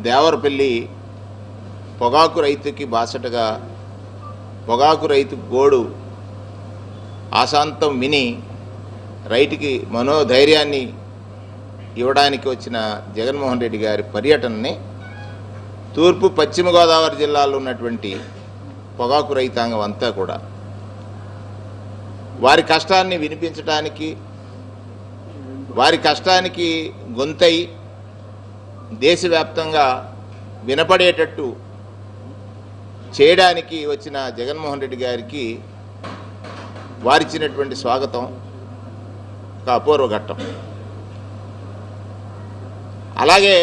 దేవరపల్లి పొగాకు రైతుకి బాసటగా పొగాకు రైతు గోడు ఆశాంతం విని రైతుకి మనోధైర్యాన్ని ఇవ్వడానికి వచ్చిన జగన్మోహన్ రెడ్డి గారి పర్యటనని తూర్పు పశ్చిమ గోదావరి జిల్లాలో ఉన్నటువంటి పొగాకు రైతాంగం అంతా కూడా వారి కష్టాన్ని వినిపించడానికి, వారి కష్టానికి గొంతై దేశవ్యాప్తంగా వినపడేటట్టు చేయడానికి వచ్చిన జగన్మోహన్ రెడ్డి గారికి వారిచ్చినటువంటి స్వాగతం ఒక అపూర్వ ఘట్టం. అలాగే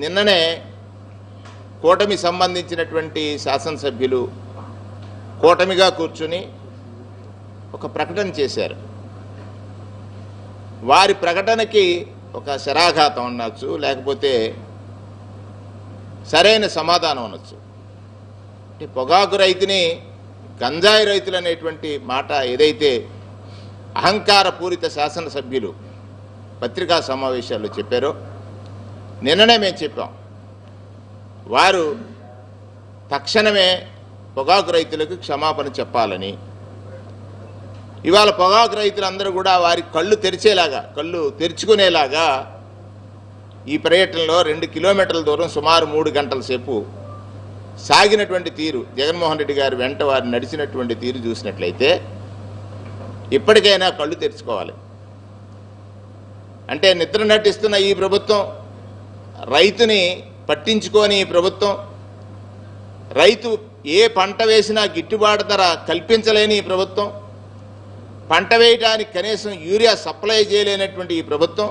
నిన్ననే కూటమి సంబంధించినటువంటి శాసనసభ్యులు కూటమిగా కూర్చుని ఒక ప్రకటన చేశారు. వారి ప్రకటనకి ఒక శరాఘాతం అనొచ్చు, లేకపోతే సరైన సమాధానం అనొచ్చు. అంటే పొగాకు రైతుని గంజాయి రైతులు అనేటువంటి మాట ఏదైతే అహంకారపూరిత శాసనసభ్యులు పత్రికా సమావేశాల్లో చెప్పారో నిన్ననే మేము చెప్పాం. వారు తక్షణమే పొగాకు రైతులకు క్షమాపణ చెప్పాలని. ఇవాళ పొగాకు రైతులందరూ కూడా వారి కళ్ళు తెరుచుకునేలాగా ఈ పర్యటనలో 2 కిలోమీటర్ల దూరం సుమారు 3 గంటల సేపు సాగినటువంటి తీరు, జగన్మోహన్ రెడ్డి గారి వెంట వారు నడిచినటువంటి తీరు చూసినట్లయితే ఇప్పటికైనా కళ్ళు తెరుచుకోవాలి. అంటే నిద్ర నటిస్తున్న ఈ ప్రభుత్వం, రైతుని పట్టించుకొని ఈ ప్రభుత్వం, రైతు ఏ పంట వేసినా గిట్టుబాటు ధర కల్పించలేని ఈ ప్రభుత్వం, పంట వేయడానికి కనీసం యూరియా సప్లై చేయలేనటువంటి ఈ ప్రభుత్వం,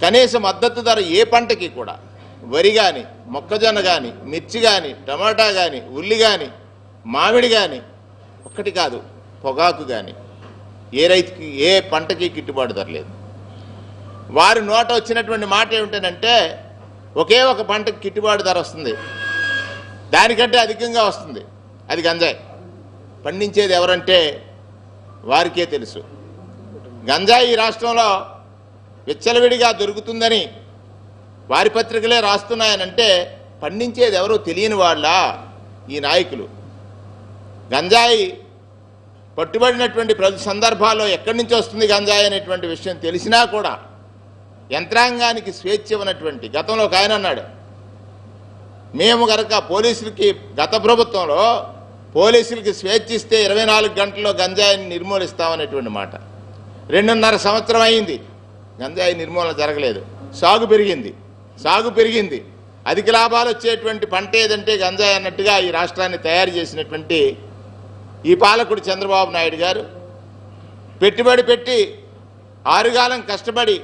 కనీస మద్దతు ధర ఏ పంటకి కూడా, వరి కానీ, మొక్కజొన్న కానీ, మిర్చి కానీ, టమాటా కానీ, ఉల్లి కానీ, మామిడి కానీ, ఒక్కటి కాదు పొగాకు కానీ ఏ రైతుకి ఏ పంటకి గిట్టుబాటు ధర లేదు. వారి నోట వచ్చినటువంటి మాట ఏమిటంటే ఒకే ఒక పంటకి గిట్టుబాటు ధర వస్తుంది, దానికంటే అధికంగా వస్తుంది, అది గంజాయి. పండించేది ఎవరంటే వారికే తెలుసు. గంజాయి ఈ రాష్ట్రంలో విచ్చలవిడిగా దొరుకుతుందని వారి పత్రికలే రాస్తున్నాయనంటే పండించేది ఎవరో తెలియని వాళ్ళ ఈ నాయకులు. గంజాయి పట్టుబడినటువంటి ప్రతి సందర్భాల్లో ఎక్కడి నుంచి వస్తుంది గంజాయి అనేటువంటి విషయం తెలిసినా కూడా యంత్రాంగానికి స్వేచ్ఛ ఇవ్వనటువంటి, గతంలో ఒక ఆయన అన్నాడు, మేము కనుక పోలీసులకి, గత ప్రభుత్వంలో పోలీసులకి స్వేచ్ఛ ఇస్తే 24 గంటల్లో గంజాయిని నిర్మూలిస్తామనేటువంటి మాట. 2.5 సంవత్సరం అయింది, గంజాయి నిర్మూలన జరగలేదు. సాగు పెరిగింది. అధిక లాభాలు వచ్చేటువంటి పంట ఏదంటే గంజాయి అన్నట్టుగా ఈ రాష్ట్రాన్ని తయారు చేసినటువంటి ఈ పాలకుడు చంద్రబాబు నాయుడు గారు పెట్టుబడి పెట్టి 6 కాలం కష్టపడి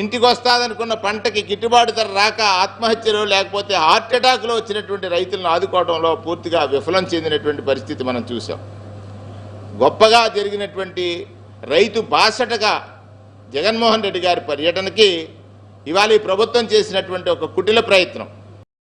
ఇంటికి వస్తాదనుకున్న పంటకి గిట్టుబాటు ధర రాక ఆత్మహత్యలు లేకపోతే హార్ట్ అటాక్లో వచ్చినటువంటి రైతులను ఆదుకోవడంలో పూర్తిగా విఫలం చెందినటువంటి పరిస్థితి మనం చూసాం. గొప్పగా జరిగినటువంటి రైతు బాసటగా జగన్మోహన్ రెడ్డి గారి పర్యటనకి ఇవాళ ఈ ప్రభుత్వం చేసినటువంటి ఒక కుటిల ప్రయత్నం,